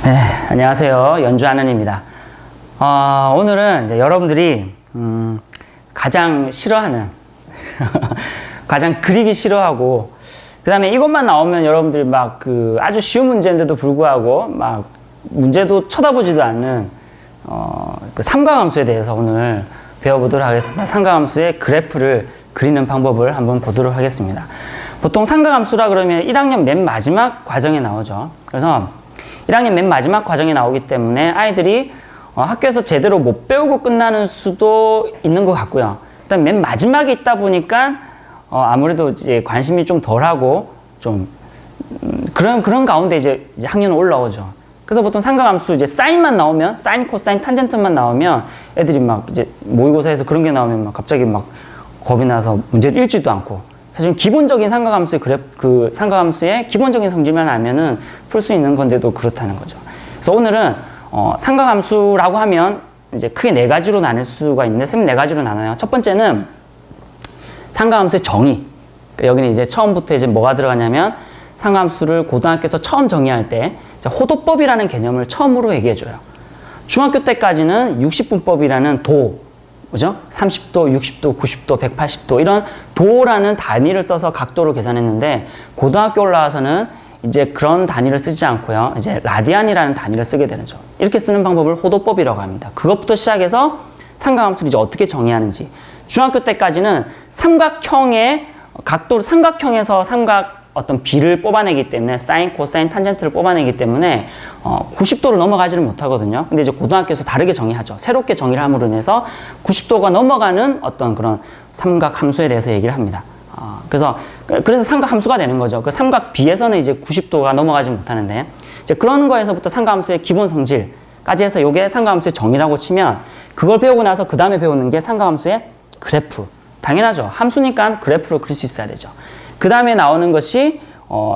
네, 안녕하세요. 연주하는입니다. 오늘은 이제 여러분들이 가장 싫어하는 가장 그리기 싫어하고 그 다음에 이것만 나오면 여러분들이 막 아주 쉬운 문제인데도 불구하고 막 문제도 쳐다보지도 않는 그 삼각함수에 대해서 오늘 배워보도록 하겠습니다. 삼각함수의 그래프를 그리는 방법을 한번 보도록 하겠습니다. 보통 삼각함수라 그러면 1학년 맨 마지막 과정에 나오죠. 그래서 1학년 맨 마지막 과정에 나오기 때문에 아이들이 학교에서 제대로 못 배우고 끝나는 수도 있는 것 같고요. 일단 맨 마지막에 있다 보니까 아무래도 이제 관심이 좀 덜하고 좀 그런 가운데 이제 학년은 올라오죠. 그래서 보통 삼각함수 이제 사인만 나오면 사인, 코사인, 탄젠트만 나오면 애들이 막 이제 모의고사에서 그런 게 나오면 막 갑자기 막 겁이 나서 문제를 읽지도 않고. 사실 기본적인 삼각함수의 그 삼각함수의 기본적인 성질만 알면은 풀 수 있는 건데도 그렇다는 거죠. 그래서 오늘은 삼각함수라고 하면 이제 크게 네 가지로 나눌 수가 있는데 쌤 네 가지로 나눠요. 첫 번째는 삼각함수의 정의. 그러니까 여기는 이제 처음부터 이제 뭐가 들어가냐면 삼각함수를 고등학교에서 처음 정의할 때 호도법이라는 개념을 처음으로 얘기해줘요. 중학교 때까지는 60분법이라는 도, 그죠? 30도, 60도, 90도, 180도 이런 도라는 단위를 써서 각도를 계산했는데 고등학교 올라와서는 이제 그런 단위를 쓰지 않고요. 이제 라디안이라는 단위를 쓰게 되죠. 이렇게 쓰는 방법을 호도법이라고 합니다. 그것부터 시작해서 삼각함수를 이제 어떻게 정의하는지. 중학교 때까지는 삼각형의 각도를 삼각형에서 삼각 어떤 비를 뽑아내기 때문에 사인, 코사인, 탄젠트를 뽑아내기 때문에 90도를 넘어가지는 못하거든요. 근데 이제 고등학교에서 다르게 정의하죠. 새롭게 정의를 함으로 인해서 90도가 넘어가는 어떤 그런 삼각함수에 대해서 얘기를 합니다. 그래서 삼각함수가 되는 거죠. 그 삼각비에서는 이제 90도가 넘어가지 못하는데 이제 그런 거에서부터 삼각함수의 기본 성질까지 해서 이게 삼각함수의 정의라고 치면 그걸 배우고 나서 그 다음에 배우는 게 삼각함수의 그래프. 당연하죠. 함수니까 그래프로 그릴 수 있어야 되죠. 그 다음에 나오는 것이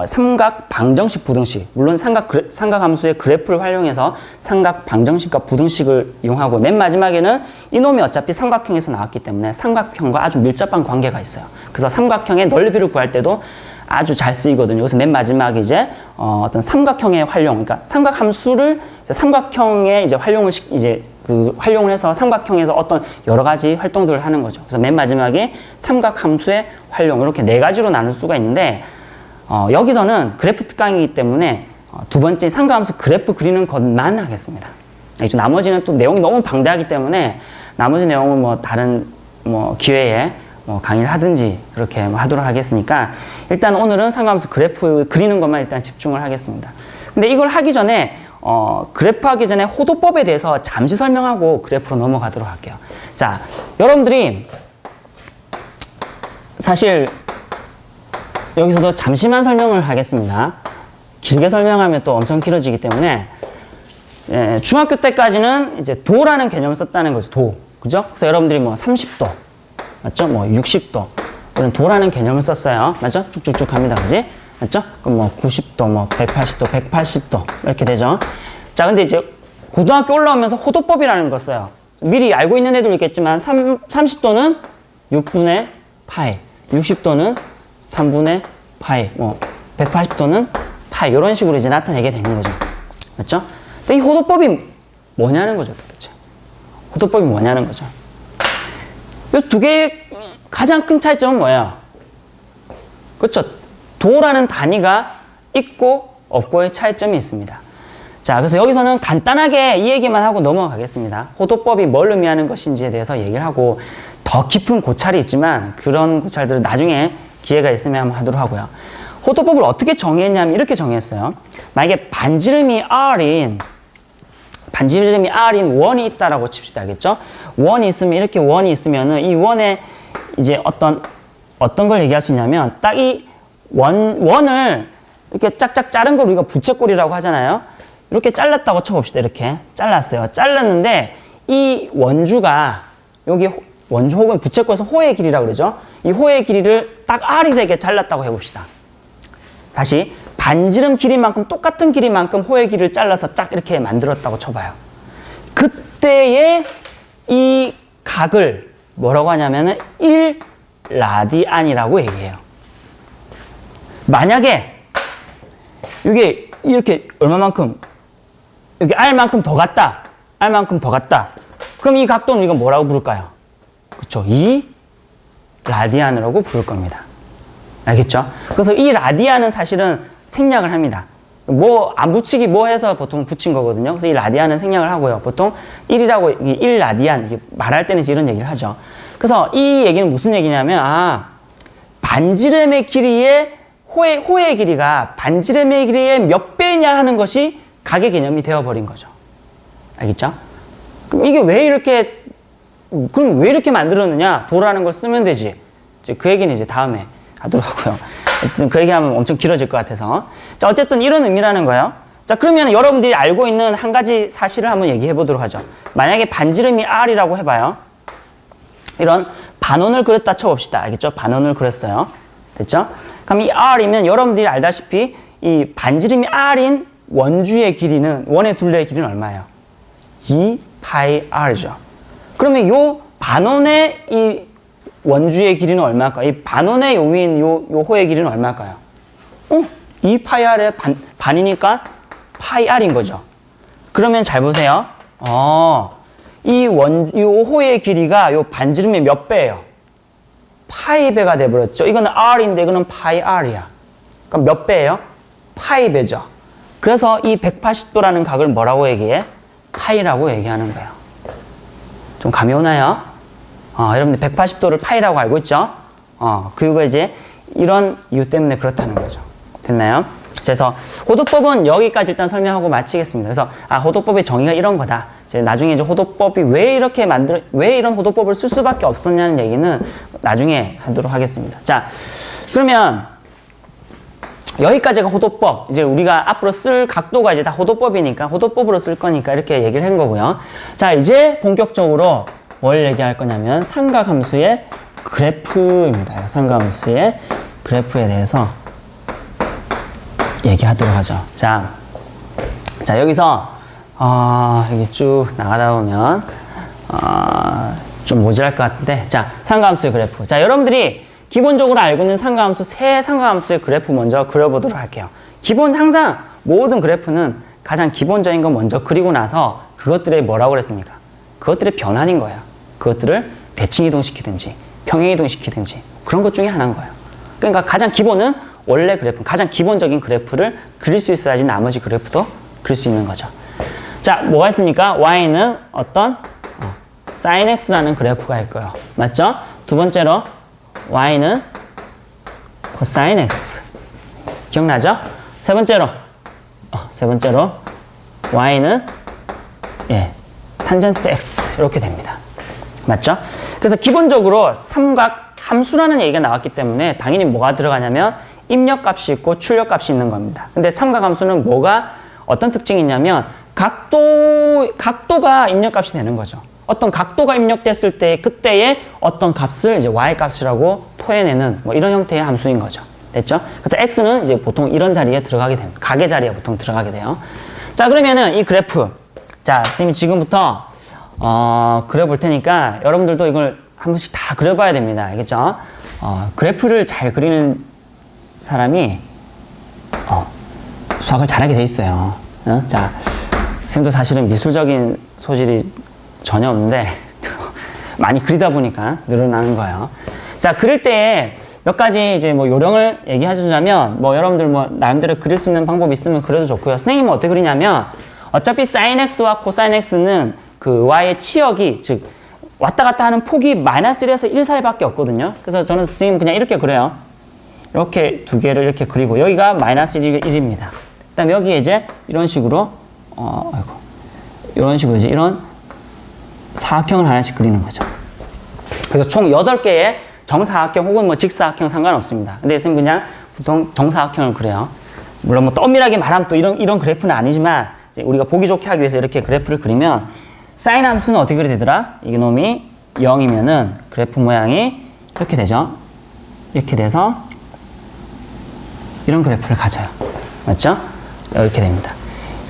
삼각 방정식, 부등식. 물론 삼각함수의 그래프를 활용해서 삼각 방정식과 부등식을 이용하고 맨 마지막에는 이놈이 어차피 삼각형에서 나왔기 때문에 삼각형과 아주 밀접한 관계가 있어요. 그래서 삼각형의 넓이를 구할 때도 아주 잘 쓰이거든요. 그래서 맨 마지막에 이제 어떤 삼각형의 활용, 그러니까 삼각함수를 삼각형의 이제 활용을 해서 삼각형에서 어떤 여러 가지 활동들을 하는 거죠. 그래서 맨 마지막에 삼각함수의 활용, 이렇게 네 가지로 나눌 수가 있는데 여기서는 그래프 특강이기 때문에 두 번째 삼각함수 그래프 그리는 것만 하겠습니다. 나머지는 또 내용이 너무 방대하기 때문에 나머지 내용은 뭐 다른 기회에 강의를 하든지 그렇게 하도록 하겠으니까 일단 오늘은 삼각함수 그래프 그리는 것만 일단 집중을 하겠습니다. 근데 이걸 하기 전에 그래프 하기 전에 호도법에 대해서 잠시 설명하고 그래프로 넘어가도록 할게요. 자, 여러분들이 사실 여기서도 잠시만 설명을 하겠습니다. 길게 설명하면 또 엄청 길어지기 때문에 중학교 때까지는 이제 도라는 개념을 썼다는 거죠. 도. 그죠? 그래서 여러분들이 30도, 맞죠? 60도 이런 도라는 개념을 썼어요. 맞죠? 쭉쭉쭉 갑니다. 그지? 맞죠? 그럼 90도, 180도, 180도 이렇게 되죠. 자, 근데 이제 고등학교 올라오면서 호도법이라는 걸 써요. 미리 알고 있는 애들 있겠지만 30도는 6분의 파이, 60도는 3분의 파이, 180도는 파이 이런 식으로 이제 나타내게 되는 거죠. 맞죠? 근데 이 호도법이 뭐냐는 거죠, 도대체. 호도법이 뭐냐는 거죠. 이 두 개의 가장 큰 차이점은 뭐예요? 그렇죠? 도라는 단위가 있고 없고의 차이점이 있습니다. 자, 그래서 여기서는 간단하게 이 얘기만 하고 넘어가겠습니다. 호도법이 뭘 의미하는 것인지에 대해서 얘기를 하고 더 깊은 고찰이 있지만 그런 고찰들은 나중에 기회가 있으면 한번 하도록 하고요. 호도법을 어떻게 정의했냐면 이렇게 정의했어요. 만약에 반지름이 R인 원이 있다라고 칩시다. 알겠죠? 원이 있으면 이렇게 원이 있으면은 이 원에 이제 어떤 걸 얘기할 수 있냐면 딱 이 원을 이렇게 짝짝 자른 걸 우리가 부채꼴이라고 하잖아요. 이렇게 잘랐다고 쳐봅시다. 이렇게 잘랐어요. 잘랐는데 이 원주가 여기 원주 혹은 부채꼴에서 호의 길이라고 그러죠. 이 호의 길이를 딱 R이 되게 잘랐다고 해봅시다. 다시 반지름 길이만큼 똑같은 길이만큼 호의 길이를 잘라서 짝 이렇게 만들었다고 쳐봐요. 그때의 이 각을 뭐라고 하냐면은 1라디안이라고 얘기해요. 만약에 이게 이렇게 얼마만큼 여기 R만큼 더 갔다. R만큼 더 갔다. 그럼 이 각도는 우리가 뭐라고 부를까요? 그쵸. 이 라디안이라고 부를 겁니다. 알겠죠? 그래서 이 라디안은 사실은 생략을 합니다. 뭐, 안 붙이기 뭐 해서 보통 붙인 거거든요. 그래서 이 라디안은 생략을 하고요. 보통 1이라고, 1 라디안, 이게 말할 때는 이제 이런 얘기를 하죠. 그래서 이 얘기는 무슨 얘기냐면, 반지름의 길이의, 호의 길이가 반지름의 길이의 몇 배냐 하는 것이 각의 개념이 되어버린 거죠. 알겠죠? 그럼 이게 그럼 왜 이렇게 만들었느냐? 도라는 걸 쓰면 되지. 이제 그 얘기는 이제 다음에 하도록 하고요. 어쨌든 그 얘기하면 엄청 길어질 것 같아서. 자, 어쨌든 이런 의미라는 거예요. 자, 그러면 여러분들이 알고 있는 한 가지 사실을 한번 얘기해 보도록 하죠. 만약에 반지름이 R이라고 해봐요. 이런 반원을 그렸다 쳐봅시다. 알겠죠? 반원을 그렸어요. 됐죠? 그럼 이 R이면 여러분들이 알다시피 이 반지름이 R인 원주의 길이는, 원의 둘레의 길이는 얼마예요? 2파이 R이죠. 그러면 요 반원의 이 원주의 길이는 얼마일까요? 이 반원의 요인 요 호의 길이는 얼마일까요? 2파이 R의 반이니까 파이 R인 거죠. 그러면 잘 보세요. 이 호의 길이가 요 반지름의 몇 배예요? 파이 배가 돼버렸죠. 이거는 R인데 이거는 파이 R이야. 그럼 몇 배예요? 파이 배죠. 그래서 이 180도라는 각을 뭐라고 얘기해? 파이라고 얘기하는 거예요. 좀 감이 오나요? 여러분들 180도를 파이라고 알고 있죠? 그리고 이제 이런 이유 때문에 그렇다는 거죠. 됐나요? 그래서 호도법은 여기까지 일단 설명하고 마치겠습니다. 그래서 호도법의 정의가 이런 거다. 이제 나중에 이제 호도법이 왜 이런 호도법을 쓸 수밖에 없었냐는 얘기는 나중에 하도록 하겠습니다. 자, 그러면 여기까지가 호도법. 이제 우리가 앞으로 쓸 각도가 이제 다 호도법이니까 호도법으로 쓸 거니까 이렇게 얘기를 한 거고요. 자, 이제 본격적으로 뭘 얘기할 거냐면 삼각함수의 그래프입니다. 삼각함수의 그래프에 대해서 얘기하도록 하죠. 자 여기서 여기 쭉 나가다 보면 좀 모자랄 것 같은데, 자, 삼각함수의 그래프. 자, 여러분들이 기본적으로 알고 있는 삼각함수, 세 삼각함수의 그래프 먼저 그려보도록 할게요. 항상 모든 그래프는 가장 기본적인 거 먼저 그리고 나서 그것들의 뭐라고 그랬습니까? 그것들의 변환인 거예요. 그것들을 대칭 이동시키든지 평행 이동시키든지 그런 것 중에 하나인 거예요. 그러니까 가장 기본은 원래 그래프, 가장 기본적인 그래프를 그릴 수 있어야지 나머지 그래프도 그릴 수 있는 거죠. 자, 뭐가 있습니까? y는 어떤 sin x라는 그래프가 있고요. 맞죠? 두 번째로 y는 cosine x. 기억나죠? 세 번째로 y는 탄젠트 x. 이렇게 됩니다. 맞죠? 그래서 기본적으로 삼각 함수라는 얘기가 나왔기 때문에 당연히 뭐가 들어가냐면 입력값이 있고 출력값이 있는 겁니다. 근데 삼각함수는 어떤 특징이 있냐면 각도가 입력값이 되는 거죠. 어떤 각도가 입력됐을 때 그때의 어떤 값을 이제 y값이라고 토해내는 뭐 이런 형태의 함수인 거죠. 됐죠? 그래서 x는 이제 보통 이런 자리에 들어가게 됩니다. 각의 자리에 보통 들어가게 돼요. 자, 그러면은 이 그래프, 자, 선생님이 지금부터 그려볼 테니까 여러분들도 이걸 한 번씩 다 그려봐야 됩니다. 알겠죠? 그래프를 잘 그리는 사람이 수학을 잘하게 돼 있어요. 자, 선생님도 사실은 미술적인 소질이 전혀 없는데 많이 그리다 보니까 늘어나는 거예요. 자, 그릴 때 몇 가지 이제 뭐 요령을 얘기해주자면, 뭐 여러분들 뭐 나름대로 그릴 수 있는 방법이 있으면 그려도 좋고요. 선생님은 어떻게 그리냐면 어차피 sin x와 cosine x는 그 y의 치역이, 즉 왔다 갔다 하는 폭이 -1에서 1 사이밖에 없거든요. 그래서 저는 선생님 그냥 이렇게 그려요. 이렇게 두 개를 이렇게 그리고 여기가 -1입니다. 그다음에 여기에 이제 이런 식으로 이런 식으로 이제 이런 사각형을 하나씩 그리는 거죠. 그래서 총 8개의 정사각형 혹은 뭐 직사각형 상관없습니다. 근데 선생님 그냥 보통 정사각형을 그려요. 물론 뭐 엄밀하게 말하면 또 이런 그래프는 아니지만 이제 우리가 보기 좋게 하기 위해서 이렇게 그래프를 그리면 사인 함수는 어떻게 그려야 되더라? 이게 놈이 0이면은 그래프 모양이 이렇게 되죠. 이렇게 돼서 이런 그래프를 가져요. 맞죠? 이렇게 됩니다.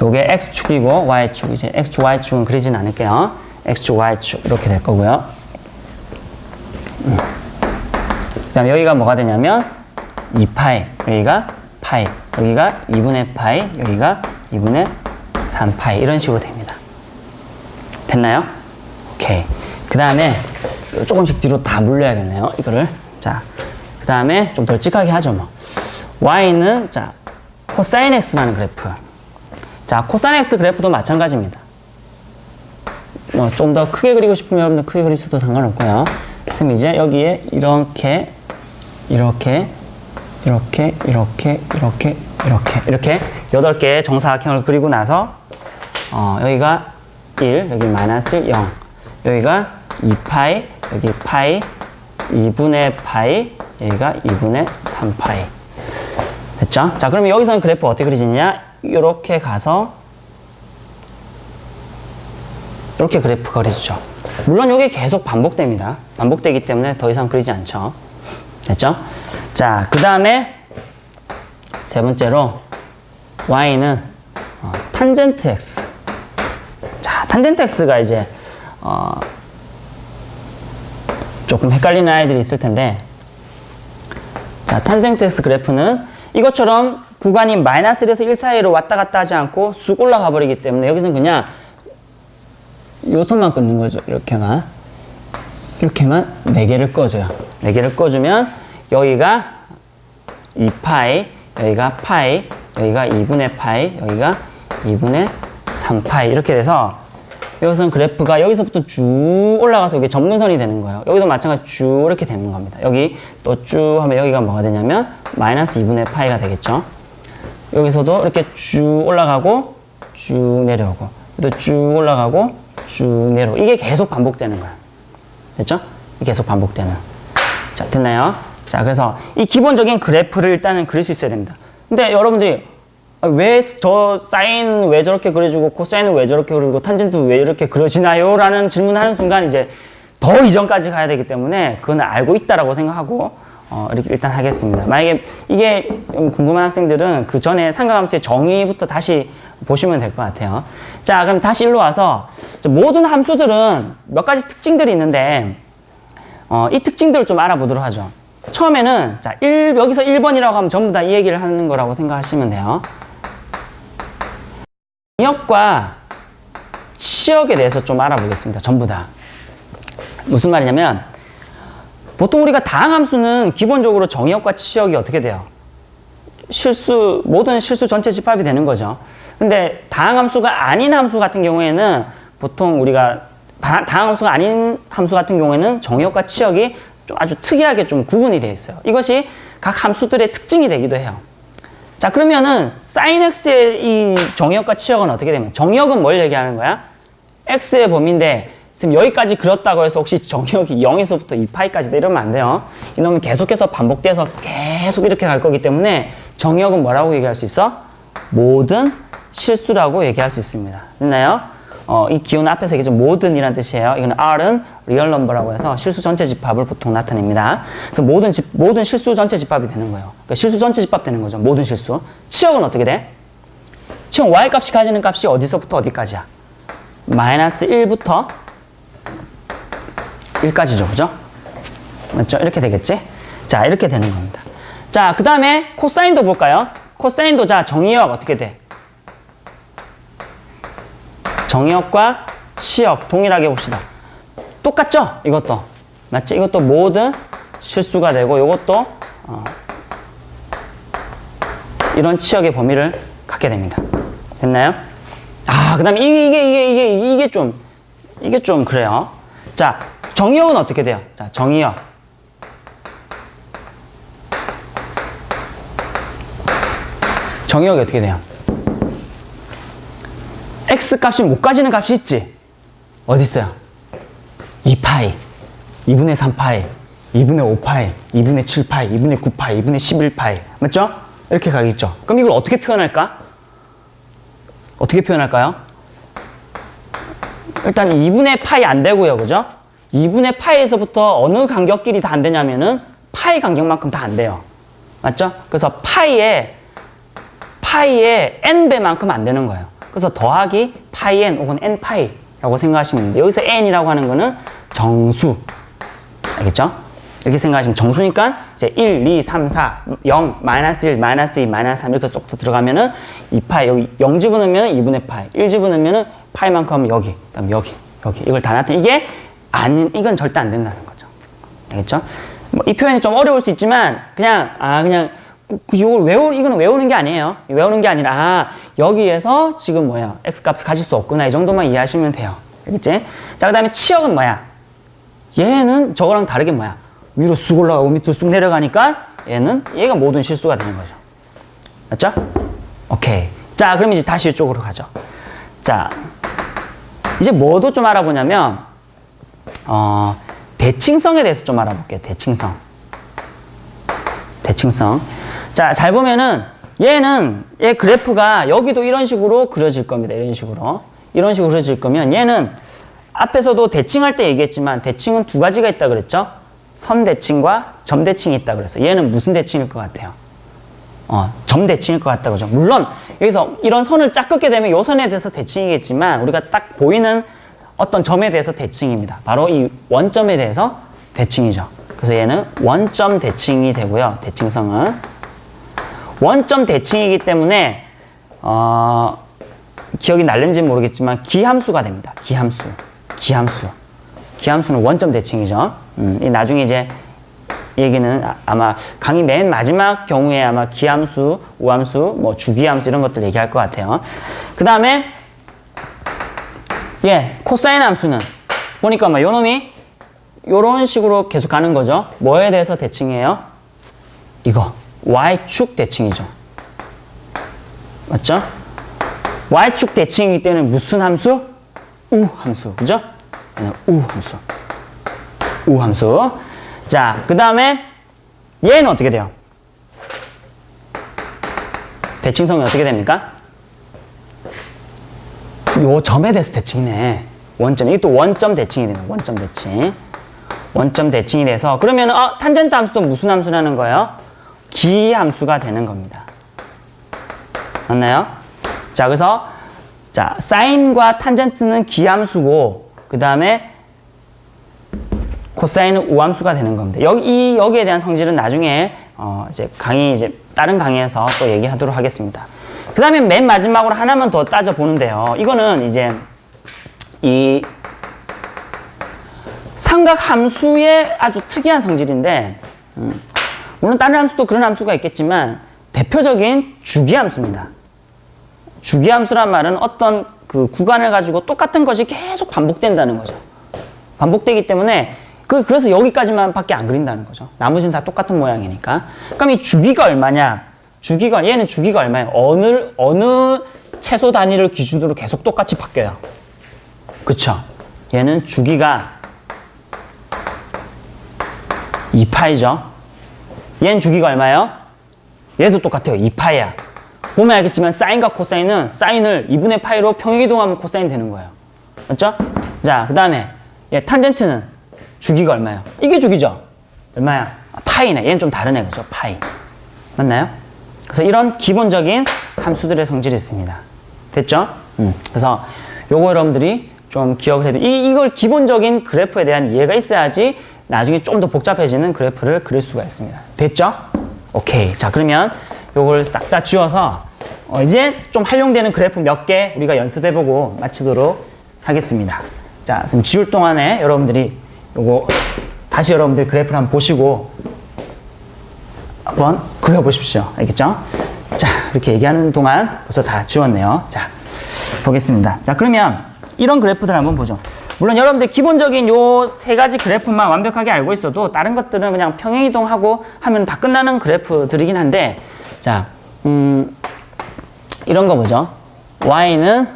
요게 x축이고 y축, 이제 x축, y축은 그리진 않을게요. x축, y축 이렇게 될 거고요. 그 다음에 여기가 뭐가 되냐면 2파이, 여기가 파이, 여기가 2분의 파이, 여기가 2분의 3파이 이런 식으로 됩니다. 됐나요? 오케이. 그 다음에 조금씩 뒤로 다 물려야겠네요. 이거를. 자, 그 다음에 좀 덜찍하게 하죠, 뭐. y는, 자, 코사인 x라는 그래프. 자, 코사인 x 그래프도 마찬가지입니다. 뭐, 좀 더 크게 그리고 싶으면 여러분들 크게 그릴 수도 상관없고요. 그럼 이제 여기에 이렇게 8개의 정사각형을 그리고 나서, 여기가 1, 여기 마이너스 0, 여기가 2파이, 여기 파이, 2분의 파이, 여기가 2분의 3파이. 됐죠? 자, 그러면 여기서는 그래프 어떻게 그리지냐? 이렇게 가서 이렇게 그래프가 그려지죠. 물론 이게 계속 반복됩니다. 반복되기 때문에 더 이상 그리지 않죠. 됐죠? 자, 그 다음에 세 번째로 y는 탄젠트 x. 자, 탄젠트 x가 이제 조금 헷갈리는 아이들이 있을 텐데, 자, 탄젠트 x 그래프는 이것처럼 구간이 마이너스 1에서 1 사이로 왔다 갔다 하지 않고 쑥 올라가 버리기 때문에 여기서는 그냥 요 선만 끊는 거죠. 이렇게만 4개를 꺼줘요. 4개를 꺼주면 여기가 2파이, 여기가 파이, 여기가 2분의 파이, 여기가 2분의 3파이 이렇게 돼서 여기서는 그래프가 여기서부터 쭉 올라가서 이게 점근선이 되는 거예요. 여기도 마찬가지로 쭉 이렇게 되는 겁니다. 여기 또 쭉 하면 여기가 뭐가 되냐면 마이너스 2분의 파이가 되겠죠. 여기서도 이렇게 쭉 올라가고 쭉 내려오고 또 쭉 올라가고 쭉 내려오고 이게 계속 반복되는 거예요. 됐죠? 계속 반복되는. 자, 됐나요? 자, 그래서 이 기본적인 그래프를 일단은 그릴 수 있어야 됩니다. 근데 여러분들이 왜 저 사인 왜 저렇게 그려주고 코사인은 왜 저렇게 그리고 탄젠트 왜 이렇게 그려지나요? 라는 질문하는 순간 이제 더 이전까지 가야 되기 때문에 그건 알고 있다라고 생각하고 이렇게 일단 하겠습니다. 만약에 이게 궁금한 학생들은 그 전에 삼각함수의 정의부터 다시 보시면 될 것 같아요. 자, 그럼 다시 일로 와서 모든 함수들은 몇 가지 특징들이 있는데 이 특징들을 좀 알아보도록 하죠. 처음에는 자, 여기서 1번이라고 하면 전부 다 이 얘기를 하는 거라고 생각하시면 돼요. 정역과 치역에 대해서 좀 알아보겠습니다. 전부 다. 무슨 말이냐면 보통 우리가 다항함수는 기본적으로 정역과 치역이 어떻게 돼요? 모든 실수 전체 집합이 되는 거죠. 근데 다항함수가 아닌 함수 같은 경우에는 보통 우리가 다항함수가 아닌 함수 같은 경우에는 정역과 치역이 좀 아주 특이하게 좀 구분이 되어 있어요. 이것이 각 함수들의 특징이 되기도 해요. 자, 그러면은 sin x의 이 정역과 치역은 어떻게 되면 정역은 뭘 얘기하는 거야? x의 범위인데 지금 여기까지 그렸다고 해서 혹시 정역이 0에서부터 2파이까지 이러면 안 돼요. 이놈은 계속해서 반복돼서 계속 이렇게 갈 거기 때문에 정역은 뭐라고 얘기할 수 있어? 모든 실수라고 얘기할 수 있습니다. 됐나요? 이 기호는 앞에서 얘기했죠. 모든이라는 뜻이에요. 이거는 R은 리얼 넘버라고 해서 실수 전체 집합을 보통 나타냅니다. 그래서 모든 실수 전체 집합이 되는 거예요. 그러니까 실수 전체 집합 되는 거죠. 모든 실수. 치역은 어떻게 돼? 치역 Y 값이 가지는 값이 어디서부터 어디까지야? 마이너스 1부터 1까지죠. 그죠? 맞죠? 이렇게 되겠지? 자, 이렇게 되는 겁니다. 자, 그 다음에 코사인도 볼까요? 코사인도 자, 정의역 어떻게 돼? 정역과 치역 동일하게 봅시다. 똑같죠? 이것도. 맞지? 이것도 모든 실수가 되고 이것도 이런 치역의 범위를 갖게 됩니다. 됐나요? 아, 그 다음에 이게 좀 그래요. 자, 정의역은 어떻게 돼요? 자, 정의역. 정의역이 어떻게 돼요? x 값이 못 가지는 값이 있지? 어디 있어요? 2파이, 2분의 3파이, 2분의 5파이, 2분의 7파이, 2분의 9파이, 2분의 11파이. 맞죠? 이렇게 가겠죠? 그럼 이걸 어떻게 표현할까? 어떻게 표현할까요? 일단 2분의 파이 안 되고요. 그죠? 2분의 파이에서부터 어느 간격끼리 다 안 되냐면은 파이 간격만큼 다 안 돼요. 맞죠? 그래서 파이에 n배만큼 안 되는 거예요. 그래서 더하기 파이 n 혹은 n 파이라고 생각하시면 됩니다. 여기서 n이라고 하는 거는 정수. 알겠죠? 이렇게 생각하시면 정수니까 이제 1, 2, 3, 4, 0, 마이너스 1, 마이너스 2, 마이너스 3 이렇게 쏙 들어가면은 2파이 여기 0 집어넣으면 2분의 파이, 1 집어넣으면 파이만큼 하면 여기, 그다음 여기 이걸 다 나타내. 이게 아닌 이건 절대 안 된다는 거죠. 알겠죠? 뭐 이 표현이 좀 어려울 수 있지만 그냥 이거는 외우는 게 아니에요. 외우는 게 아니라 여기에서 지금 뭐야 x 값을 가질 수 없구나 이 정도만 이해하시면 돼요. 알겠지? 자 그다음에 치역은 뭐야? 얘는 저거랑 다르게 뭐야? 위로 쑥 올라가고 밑으로 쑥 내려가니까 얘가 모든 실수가 되는 거죠. 맞죠? 오케이. 자 그럼 이제 다시 이쪽으로 가죠. 자 이제 뭐도 좀 알아보냐면 대칭성에 대해서 좀 알아볼게요. 대칭성. 자, 잘 보면은 얘 그래프가 여기도 이런 식으로 그려질 겁니다. 이런 식으로 그려질 거면 얘는 앞에서도 대칭할 때 얘기했지만 대칭은 두 가지가 있다 그랬죠? 선 대칭과 점 대칭이 있다 그랬어요. 얘는 무슨 대칭일 것 같아요? 점 대칭일 것 같다 그죠? 물론 여기서 이런 선을 쫙 긋게 되면 이 선에 대해서 대칭이겠지만 우리가 딱 보이는 어떤 점에 대해서 대칭입니다. 바로 이 원점에 대해서 대칭이죠. 그래서 얘는 원점 대칭이 되고요. 대칭성은 원점 대칭이기 때문에 기억이 날는지는 모르겠지만 기함수가 됩니다. 기함수는 원점 대칭이죠. 나중에 이제 얘기는 아마 강의 맨 마지막 경우에 아마 기함수, 우함수, 뭐 주기함수 이런 것들 얘기할 것 같아요. 그 다음에 코사인 함수는 보니까 요 놈이 요런 식으로 계속 가는 거죠. 뭐에 대해서 대칭이에요? 이거 Y축 대칭이죠. 맞죠? Y축 대칭이기 때문에 무슨 함수? 우함수. 그죠? 우함수. 자, 그 다음에 얘는 어떻게 돼요? 대칭성이 어떻게 됩니까? 요 점에 대해서 대칭이네. 원점. 이게 또 원점 대칭이 되네. 원점 대칭이 돼서 그러면 탄젠트 함수도 무슨 함수라는 거예요? 기함수가 되는 겁니다. 맞나요? 자, 그래서 사인과 탄젠트는 기함수고 그 다음에 코사인은 우함수가 되는 겁니다. 여기에 대한 성질은 나중에 다른 강의에서 또 얘기하도록 하겠습니다. 그 다음에 맨 마지막으로 하나만 더 따져보는데요. 이거는 이제 이 삼각 함수의 아주 특이한 성질인데 물론 다른 함수도 그런 함수가 있겠지만 대표적인 주기함수입니다. 주기함수란 말은 어떤 그 구간을 가지고 똑같은 것이 계속 반복된다는 거죠. 반복되기 때문에 그래서 여기까지만 밖에 안 그린다는 거죠. 나머지는 다 똑같은 모양이니까. 그럼 이 주기가 얼마냐? 얘는 주기가 얼마예요? 어느 최소 단위를 기준으로 계속 똑같이 바뀌어요. 그쵸? 얘는 주기가 2파이죠. 얘는 주기가 얼마예요? 얘도 똑같아요. 2파이야. 보면 알겠지만 사인과 코사인은 사인을 2분의 파이로 평행이동하면 코사인 되는 거예요. 맞죠? 자, 그 다음에 탄젠트는 주기가 얼마예요? 이게 주기죠? 얼마야? 파이네. 얘는 좀 다른 애죠. 파이. 맞나요? 그래서 이런 기본적인 함수들의 성질이 있습니다. 됐죠? 그래서 요거 여러분들이 좀 기억을 해도 이걸 기본적인 그래프에 대한 이해가 있어야지 나중에 좀 더 복잡해지는 그래프를 그릴 수가 있습니다. 됐죠? 오케이. 자, 그러면 요걸 싹 다 지워서 이제 좀 활용되는 그래프 몇 개 우리가 연습해보고 마치도록 하겠습니다. 자, 그럼 지울 동안에 여러분들이 요거 다시 여러분들 그래프를 한번 보시고 한번 그려보십시오. 알겠죠? 자, 이렇게 얘기하는 동안 벌써 다 지웠네요. 자, 보겠습니다. 자, 그러면 이런 그래프들 한번 보죠. 물론 여러분들 기본적인 요 세 가지 그래프만 완벽하게 알고 있어도 다른 것들은 그냥 평행이동하고 하면 다 끝나는 그래프들이긴 한데, 자, 이런 거 보죠. y는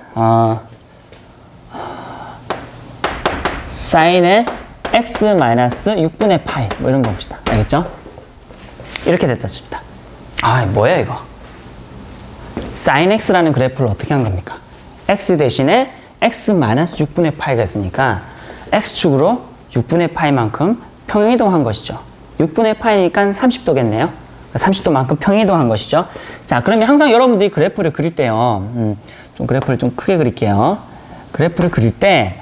사인의 x 마이너스 6분의 파이 뭐 이런 거 봅시다. 알겠죠? 이렇게 됐다 칩시다. 뭐야 이거? sin x라는 그래프를 어떻게 한 겁니까? x 대신에 x 마이너스 6분의 파이가 있으니까 x축으로 6분의 파이만큼 평행이동한 것이죠. 6분의 파이니까 30도겠네요. 30도만큼 평행이동한 것이죠. 자, 그러면 항상 여러분들이 그래프를 그릴 때요. 좀 그래프를 좀 크게 그릴게요. 그래프를 그릴 때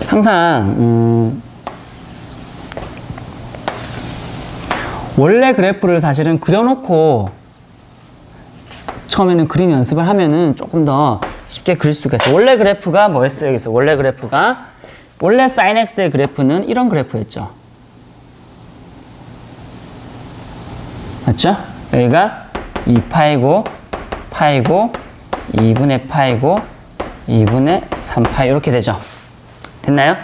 항상 원래 그래프를 사실은 그려놓고 처음에는 그리는 연습을 하면은 조금 더 쉽게 그릴 수가 있어요. 원래 그래프가 뭐였어요? 여기서 원래 그래프가 원래 sin x의 그래프는 이런 그래프였죠. 맞죠? 여기가 2파이고 파이고 2분의 파이고 2분의 3파이 이렇게 되죠. 됐나요?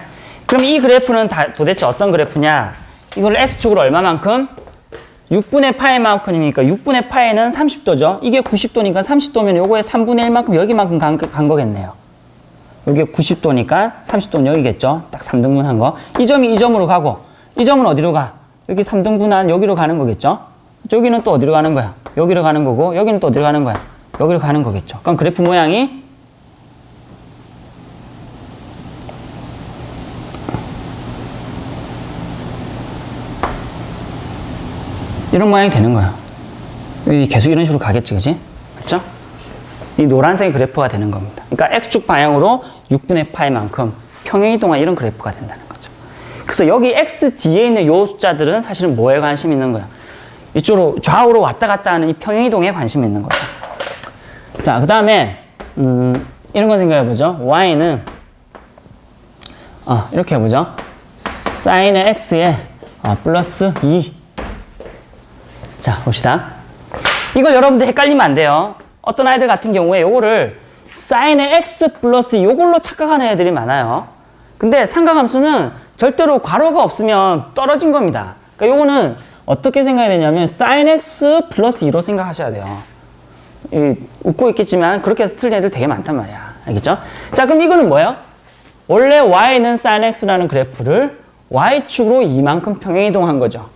그럼 이 그래프는 도대체 어떤 그래프냐? 이걸 x축으로 얼마만큼? 6분의 파이만큼이니까 6분의 파이는 30도죠. 이게 90도니까 30도면 요거의 3분의 1만큼 여기만큼 간 거겠네요. 여기 90도니까 30도는 여기겠죠. 딱 3등분 한 거. 이 점이 이 점으로 가고 이 점은 어디로 가? 여기 3등분한 여기로 가는 거겠죠. 여기는 또 어디로 가는 거야? 여기로 가는 거고 여기는 또 어디로 가는 거야? 여기로 가는 거겠죠. 그럼 그래프 모양이 이런 모양이 되는 거야. 여기 계속 이런 식으로 가겠지, 그지? 맞죠? 이 노란색의 그래프가 되는 겁니다. 그러니까 x축 방향으로 6분의 파이만큼 평행이동한 이런 그래프가 된다는 거죠. 그래서 여기 x 뒤에 있는 요 숫자들은 사실은 뭐에 관심이 있는 거야? 이쪽으로 좌우로 왔다 갔다 하는 이 평행이동에 관심이 있는 거죠. 자, 그 다음에 이런 거 생각해 보죠. y는 이렇게 해보죠. sin x에 플러스 2. 자, 봅시다. 이거 여러분들 헷갈리면 안 돼요. 어떤 아이들 같은 경우에 요거를 sin의 x 플러스 요걸로 착각하는 애들이 많아요. 근데 삼각함수는 절대로 괄호가 없으면 떨어진 겁니다. 그러니까 요거는 어떻게 생각해야 되냐면 sin x 플러스 2로 생각하셔야 돼요. 웃고 있겠지만 그렇게 해서 틀린 애들 되게 많단 말이야. 알겠죠? 자, 그럼 이거는 뭐예요? 원래 y는 sin x라는 그래프를 y축으로 이만큼 평행이동한 거죠.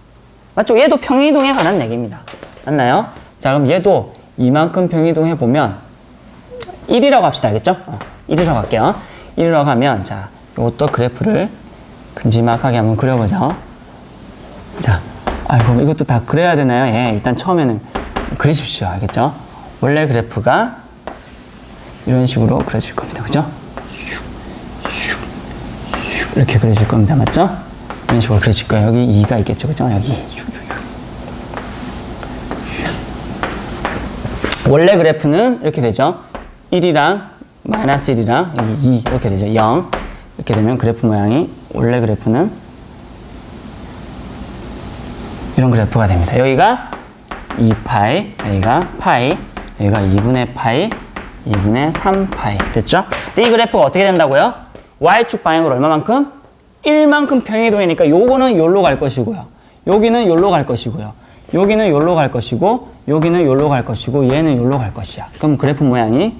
맞죠? 얘도 평행이동에 관한 얘기입니다. 맞나요? 자, 그럼 얘도 이만큼 평행이동해 보면 1이라고 합시다. 알겠죠? 1이라고 할게요. 1이라고 하면 자, 이것도 그래프를 큼지막하게 한번 그려보죠. 자, 그럼 이것도 다 그려야 되나요? 예, 일단 처음에는 그리십시오. 알겠죠? 원래 그래프가 이런 식으로 그려질 겁니다. 그죠? 이렇게 그려질 겁니다. 맞죠? 이런 식으로 그려질 거예요. 여기 2가 있겠죠. 그죠? 여기. 원래 그래프는 이렇게 되죠. 1이랑 마이너스 1이랑 여기 2 이렇게 되죠. 0. 이렇게 되면 그래프 모양이 원래 그래프는 이런 그래프가 됩니다. 여기가 2파이, 여기가 파이, 여기가 2분의 파이, 2분의 3파이. 됐죠? 근데 이 그래프가 어떻게 된다고요? y축 방향으로 얼마만큼? 1만큼 평행이동이니까 요거는 요로 갈 것이고요. 여기는 요로 갈 것이고요. 여기는 요로 갈 것이고 여기는 요로 갈 것이고 얘는 요로 갈 것이야. 그럼 그래프 모양이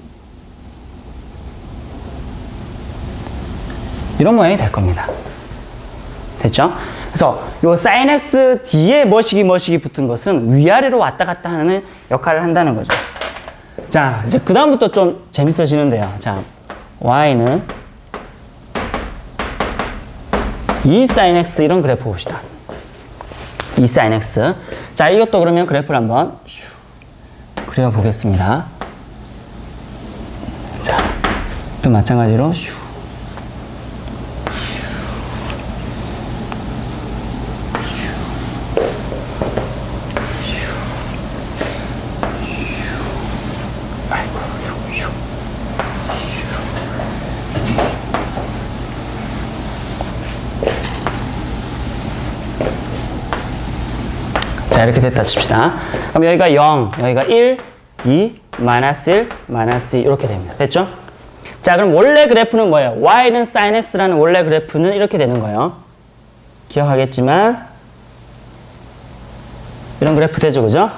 이런 모양이 될 겁니다. 됐죠? 그래서 요 sin x 뒤에 뭐시기 붙은 것은 위아래로 왔다 갔다 하는 역할을 한다는 거죠. 자, 이제 그 다음부터 좀 재밌어지는데요. 자, y는 2 sin x 이런 그래프 봅시다. 2 sin x. 자, 이것도 그러면 그래프를 한번 그려보겠습니다. 자, 또 마찬가지로 자, 이렇게 됐다 칩시다. 그럼 여기가 0, 여기가 1, 2, 마이너스 1, 마이너스 2 이렇게 됩니다. 됐죠? 자, 그럼 원래 그래프는 뭐예요? y는 sin x라는 원래 그래프는 이렇게 되는 거예요. 기억하겠지만 이런 그래프 되죠, 그죠?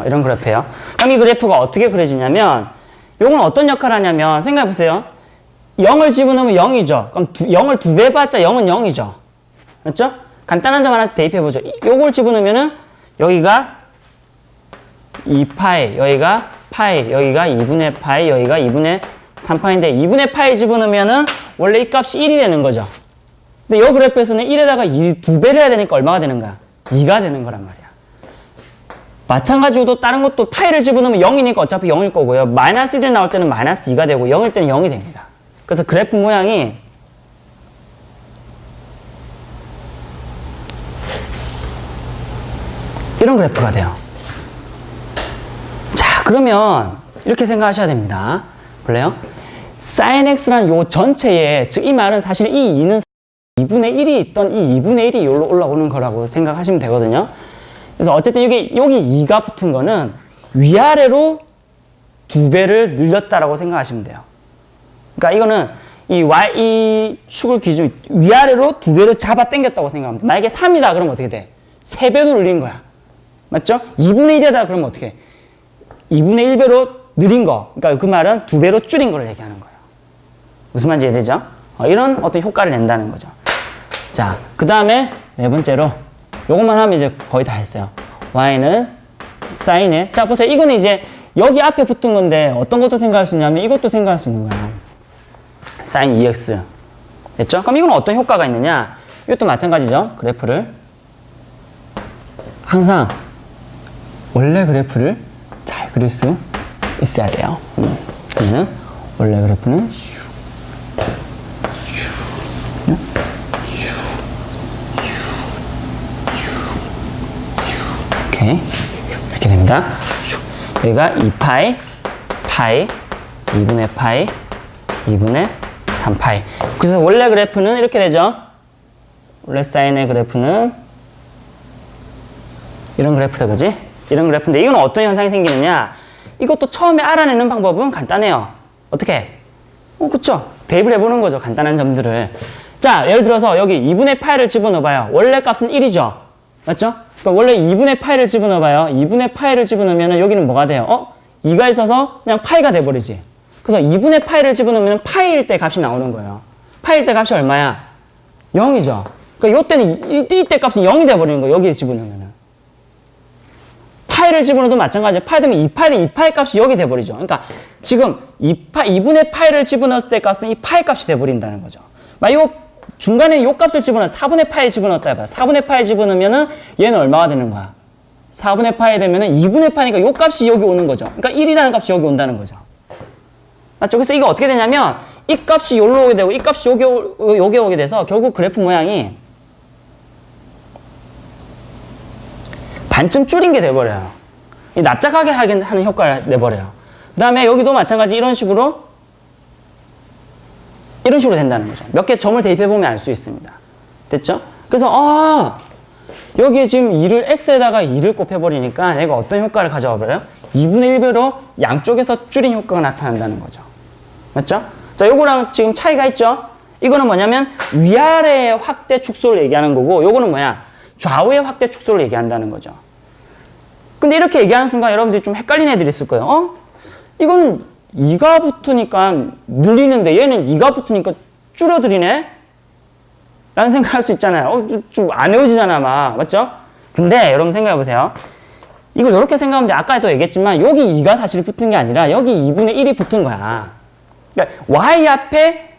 이런 그래프예요. 그럼 이 그래프가 어떻게 그려지냐면 요건 어떤 역할을 하냐면 생각해보세요. 0을 집어넣으면 0이죠. 그럼 0을 2배 해봤자 0은 0이죠. 맞죠? 간단한 점 하나 대입해보죠. 요걸 집어넣으면은 여기가 2파이, 여기가 파이, 여기가 2분의 파이, 여기가 2분의 3파인데 2분의 파이 집어넣으면은 원래 이 값이 1이 되는 거죠. 근데 이 그래프에서는 1에다가 2배를 해야 되니까 얼마가 되는 거야? 2가 되는 거란 말이야. 마찬가지로 또 다른 것도 파이를 집어넣으면 0이니까 어차피 0일 거고요. 마이너스 1이 나올 때는 마이너스 2가 되고 0일 때는 0이 됩니다. 그래서 그래프 모양이 이런 그래프가 돼요. 자, 그러면 이렇게 생각하셔야 됩니다. 볼래요? sin x라는 요 전체에, 즉 이 말은 사실 이 2는 2분의 1이 있던 이 2분의 1이 여기로 올라오는 거라고 생각하시면 되거든요. 그래서 어쨌든 여기 2가 붙은 거는 위아래로 2배를 늘렸다라고 생각하시면 돼요. 그러니까 이거는 이 축을 기준 위아래로 2배로 잡아 당겼다고 생각합니다. 만약에 3이다 그러면 어떻게 돼? 3배로 늘린 거야. 맞죠? 2분의 1이다 그러면 어떻게 해? 2분의 1배로 늘린 거. 그러니까 그 말은 2배로 줄인 걸 얘기하는 거예요. 무슨 말인지 이해되죠? 이런 어떤 효과를 낸다는 거죠. 자, 그 다음에 네 번째로 요것만 하면 이제 거의 다 했어요. y는 sin에, 자 보세요. 이거는 이제 여기 앞에 붙은 건데 어떤 것도 생각할 수 있냐면 이것도 생각할 수 있는 거야. sin 2x 됐죠? 그럼 이건 어떤 효과가 있느냐? 이것도 마찬가지죠. 그래프를 항상 원래 그래프를 잘 그릴 수 있어야 돼요. 그러면 원래 그래프는 이렇게 됩니다. 여기가 2파이, 파이, 2분의 파이, 2분의 3파이. 그래서 원래 그래프는 이렇게 되죠. 원래 사인의 그래프는 이런 그래프다, 그지? 이런 그래프인데 이건 어떤 현상이 생기느냐? 이것도 처음에 알아내는 방법은 간단해요. 어떻게? 그쵸? 대입을 해보는 거죠. 간단한 점들을. 자, 예를 들어서 여기 2분의 파이를 집어넣어봐요. 원래 값은 1이죠? 맞죠? 그러니까 원래 2분의 파이를 집어넣어봐요. 2분의 파이를 집어넣으면 여기는 뭐가 돼요? 2가 있어서 그냥 파이가 돼버리지. 그래서 2분의 파이를 집어넣으면 파이일 때 값이 나오는 거예요. 파이일 때 값이 얼마야? 0이죠. 그러니까 요때는 이때 값은 0이 돼버리는 거예요. 여기에 집어넣으면. 파이를 집어넣어도 마찬가지예요. 파이 되면 2파이는 2파이 값이 여기 돼버리죠. 그러니까 지금 2분의 파이를 집어넣었을 때 값은 이 파이 값이 돼버린다는 거죠. 요 중간에 요 값을 집어넣어 4분의 파이 집어넣었다 해봐요. 4분의 파이 집어넣으면은 얘는 얼마가 되는 거야? 4분의 파이 되면은 2분의 파이니까 요 값이 여기 오는 거죠. 그러니까 1이라는 값이 여기 온다는 거죠. 맞죠? 그래서 이거 어떻게 되냐면 이 값이 여기로 오게 되고 이 값이 여기 오게 돼서 결국 그래프 모양이 반쯤 줄인 게 돼버려요. 납작하게 하는 효과를 내버려요. 그 다음에 여기도 마찬가지 이런 식으로 된다는 거죠. 몇 개 점을 대입해보면 알 수 있습니다. 됐죠? 그래서 여기에 지금 2를 x에다가 2를 곱해버리니까 얘가 어떤 효과를 가져와 버려요? 2분의 1배로 양쪽에서 줄인 효과가 나타난다는 거죠. 맞죠? 자, 요거랑 지금 차이가 있죠? 이거는 뭐냐면 위아래의 확대 축소를 얘기하는 거고 요거는 뭐야? 좌우의 확대 축소를 얘기한다는 거죠. 근데 이렇게 얘기하는 순간 여러분들이 좀 헷갈리는 애들이 있을 거예요. 이거는 2가 붙으니까 늘리는데 얘는 2가 붙으니까 줄어들이네? 라는 생각할 수 있잖아요. 좀 안 외워지잖아, 막. 맞죠? 근데 여러분 생각해보세요. 이걸 이렇게 생각하면 돼. 아까도 얘기했지만 여기 2가 사실 붙은 게 아니라 여기 2분의 1이 붙은 거야. 그러니까 y 앞에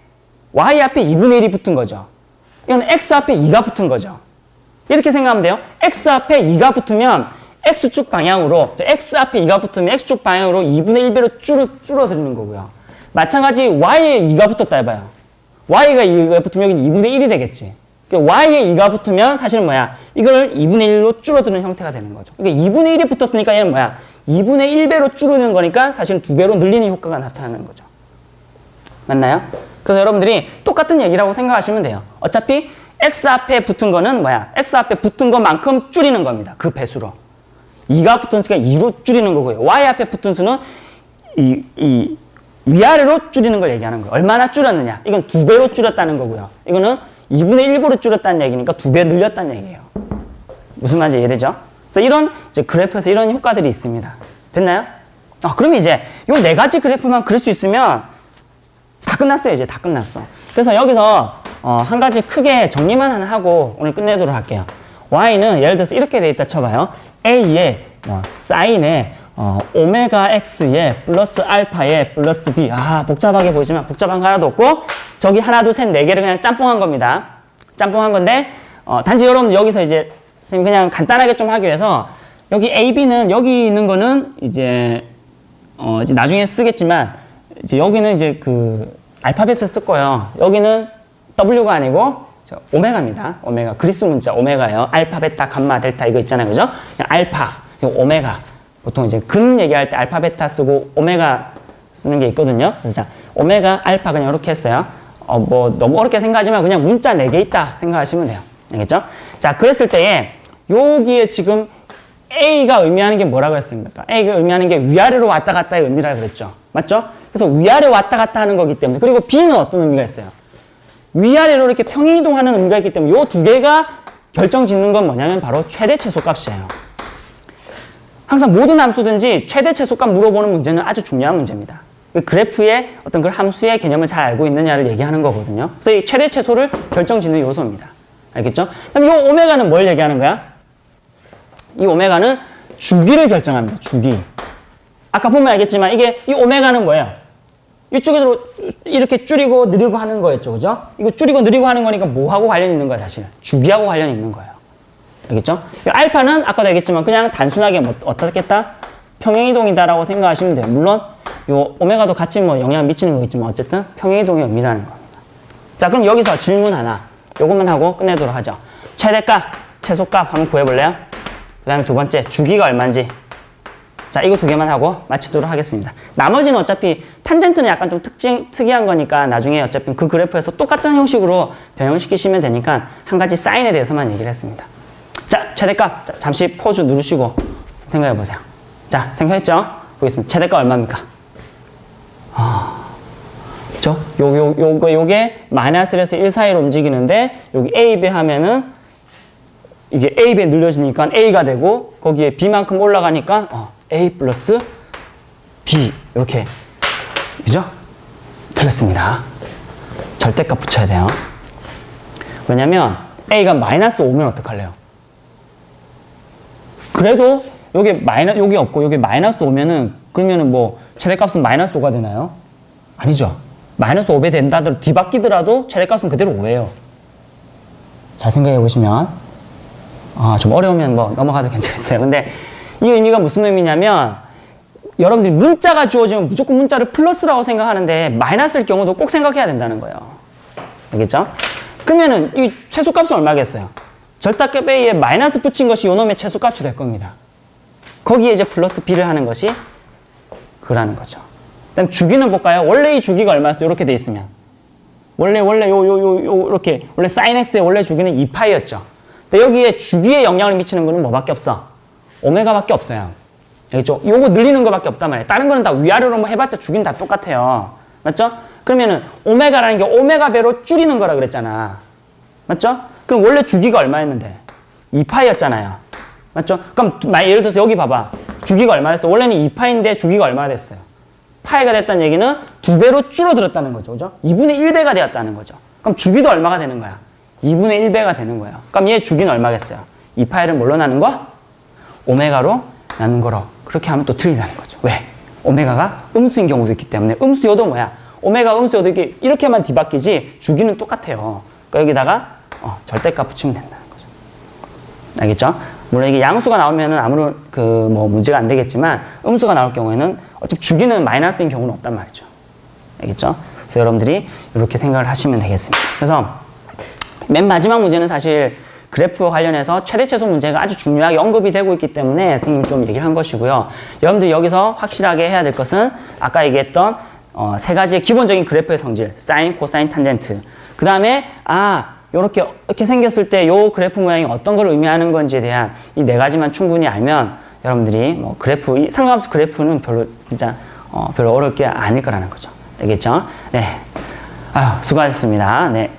2분의 1이 붙은 거죠. 이건 x 앞에 2가 붙은 거죠. 이렇게 생각하면 돼요. x 앞에 2가 붙으면 x축 방향으로, x 앞에 2가 붙으면 x축 방향으로 2분의 1배로 줄어드는 거고요. 마찬가지 y에 2가 붙었다 해봐요. y가 2가 붙으면 여기는 2분의 1이 되겠지. 그러니까 y에 2가 붙으면 사실은 뭐야? 이걸 2분의 1로 줄어드는 형태가 되는 거죠. 그러니까 2분의 1이 붙었으니까 얘는 뭐야? 2분의 1배로 줄이는 거니까 사실은 2배로 늘리는 효과가 나타나는 거죠. 맞나요? 그래서 여러분들이 똑같은 얘기라고 생각하시면 돼요. 어차피 x 앞에 붙은 거는 뭐야? x 앞에 붙은 것만큼 줄이는 겁니다. 그 배수로. 2가 붙은 수가 2로 줄이는 거고요. y 앞에 붙은 수는 이 위아래로 줄이는 걸 얘기하는 거예요. 얼마나 줄였느냐? 이건 2배로 줄였다는 거고요. 이거는 2분의 1배로 줄였다는 얘기니까 2배 늘렸다는 얘기예요. 무슨 말인지 이해되죠? 그래서 이런 이제 그래프에서 이런 효과들이 있습니다. 됐나요? 그럼 이제 요 네 가지 그래프만 그릴 수 있으면 다 끝났어요. 이제 다 끝났어. 그래서 여기서 한 가지 크게 정리만 하나 하고 오늘 끝내도록 할게요. y는 예를 들어서 이렇게 돼 있다 쳐봐요. a에 사인에 오메가 x에 플러스 알파에 플러스 b. 복잡하게 보이지만 복잡한 거 하나도 없고 저기 하나 둘 셋 네 개를 그냥 짬뽕한 겁니다. 짬뽕한 건데 단지 여러분 여기서 이제 선생님 그냥 간단하게 좀 하기 위해서 여기 a, b는 여기 있는 거는 이제 이제 나중에 쓰겠지만 이제 여기는 이제 그 알파벳을 쓸 거예요. 여기는 w가 아니고 오메가입니다. 오메가. 그리스 문자 오메가예요. 알파, 베타, 감마, 델타 이거 있잖아요. 그죠? 그냥 알파, 오메가. 보통 이제 근 얘기할 때 알파, 베타 쓰고 오메가 쓰는 게 있거든요. 그래서 자, 오메가, 알파 그냥 이렇게 했어요. 뭐 너무 어렵게 생각하지 말고 그냥 문자 4개 있다 생각하시면 돼요. 알겠죠? 자, 그랬을 때에 여기에 지금 A가 의미하는 게 뭐라고 했습니까? A가 의미하는 게 위아래로 왔다 갔다의 의미라고 그랬죠. 맞죠? 그래서 위아래 왔다 갔다 하는 거기 때문에. 그리고 B는 어떤 의미가 있어요? 위아래로 이렇게 평행이동하는 의미가 있기 때문에 이 두 개가 결정 짓는 건 뭐냐면 바로 최대 최소값이에요. 항상 모든 함수든지 최대 최소값 물어보는 문제는 아주 중요한 문제입니다. 그래프의 어떤 그 함수의 개념을 잘 알고 있느냐를 얘기하는 거거든요. 그래서 이 최대 최소를 결정 짓는 요소입니다. 알겠죠? 그럼 이 오메가는 뭘 얘기하는 거야? 이 오메가는 주기를 결정합니다. 주기. 아까 보면 알겠지만 이게 이 오메가는 뭐예요? 이쪽에서 이렇게 줄이고 느리고 하는 거였죠. 그죠? 이거 줄이고 느리고 하는 거니까 뭐하고 관련이 있는 거야, 사실. 주기하고 관련이 있는 거예요. 알겠죠? 알파는 아까도 얘기했지만 그냥 단순하게 뭐 어떻겠다? 평행이동이다라고 생각하시면 돼요. 물론 요 오메가도 같이 뭐 영향을 미치는 거겠지만 어쨌든 평행이동의 의미라는 겁니다. 자, 그럼 여기서 질문 하나. 요것만 하고 끝내도록 하죠. 최대값, 최소값 한번 구해볼래요? 그 다음에 두 번째, 주기가 얼마인지. 자, 이거 두 개만 하고 마치도록 하겠습니다. 나머지는 어차피 탄젠트는 약간 좀 특이한 거니까 나중에 어차피 그 그래프에서 똑같은 형식으로 변형시키시면 되니까 한 가지 사인에 대해서만 얘기를 했습니다. 자, 최대값. 자, 잠시 포즈 누르시고 생각해 보세요. 자, 생각했죠? 보겠습니다. 최대값 얼마입니까? 그쵸? 요게 마이너스에서 1 사이로 움직이는데 여기 A, B 하면은 이게 A, B에 늘려지니까 A가 되고 거기에 B만큼 올라가니까 A 플러스 B 이렇게 그죠? 틀렸습니다. 절대값 붙여야 돼요. 왜냐면 A가 마이너스 5면 어떡할래요? 그래도 요게 없고 요게 마이너스 5면은 그러면은 뭐 최대값은 마이너스 5가 되나요? 아니죠. 마이너스 5배 된다더라도 뒤바뀌더라도 최대값은 그대로 5예요. 잘 생각해 보시면 좀 어려우면 뭐 넘어가도 괜찮겠어요. 근데 이 의미가 무슨 의미냐면 여러분들이 문자가 주어지면 무조건 문자를 플러스라고 생각하는데 마이너스일 경우도 꼭 생각해야 된다는 거예요. 알겠죠? 그러면은 이 최소값은 얼마겠어요? 절대값 A에 마이너스 붙인 것이 요놈의 최소값이 될 겁니다. 거기에 이제 플러스 B를 하는 것이 그라는 거죠. 그다음 주기는 볼까요? 원래 이 주기가 얼마였어요? 이렇게 돼 있으면. 원래 이렇게 원래 sin x의 원래 주기는 2파이였죠. 근데 여기에 주기에 영향을 미치는 거는 뭐밖에 없어? 오메가밖에 없어요. 알겠죠? 요거 늘리는 거밖에 없단 말이에요. 다른 거는 다 위아래로 뭐 해봤자 주기는 다 똑같아요. 맞죠? 그러면은 오메가라는 게 오메가 배로 줄이는 거라 그랬잖아. 맞죠? 그럼 원래 주기가 얼마였는데? 2파이였잖아요. 맞죠? 그럼 예를 들어서 여기 봐봐. 주기가 얼마 됐어? 원래는 2파인데 주기가 얼마 됐어요? 파이가 됐다는 얘기는 2배로 줄어들었다는 거죠. 그죠? 2분의 1배가 되었다는 거죠. 그럼 주기도 얼마가 되는 거야? 2분의 1배가 되는 거예요. 그럼 얘 주기는 얼마겠어요? 2파이를 뭘로 나눈 거? 오메가로 나눈 거로. 그렇게 하면 또 틀리다는 거죠. 왜? 오메가가 음수인 경우도 있기 때문에. 음수여도 뭐야? 오메가 음수여도 이렇게만 뒤바뀌지 주기는 똑같아요. 그러니까 여기다가 절대값 붙이면 된다는 거죠. 알겠죠? 물론 이게 양수가 나오면은 아무런 뭐 문제가 안 되겠지만 음수가 나올 경우에는 어차피 주기는 마이너스인 경우는 없단 말이죠. 알겠죠? 그래서 여러분들이 이렇게 생각을 하시면 되겠습니다. 그래서 맨 마지막 문제는 사실 그래프와 관련해서 최대 최소 문제가 아주 중요하게 언급이 되고 있기 때문에 선생님이 좀 얘기를 한 것이고요. 여러분들이 여기서 확실하게 해야 될 것은 아까 얘기했던 세 가지의 기본적인 그래프의 성질, 사인, 코사인, 탄젠트. 그 다음에 이렇게 생겼을 때 요 그래프 모양이 어떤 걸 의미하는 건지에 대한 이 네 가지만 충분히 알면 여러분들이 뭐 그래프, 이 상관함수 그래프는 별로 진짜 별로 어렵게 아닐 거라는 거죠. 알겠죠? 네. 수고하셨습니다. 네.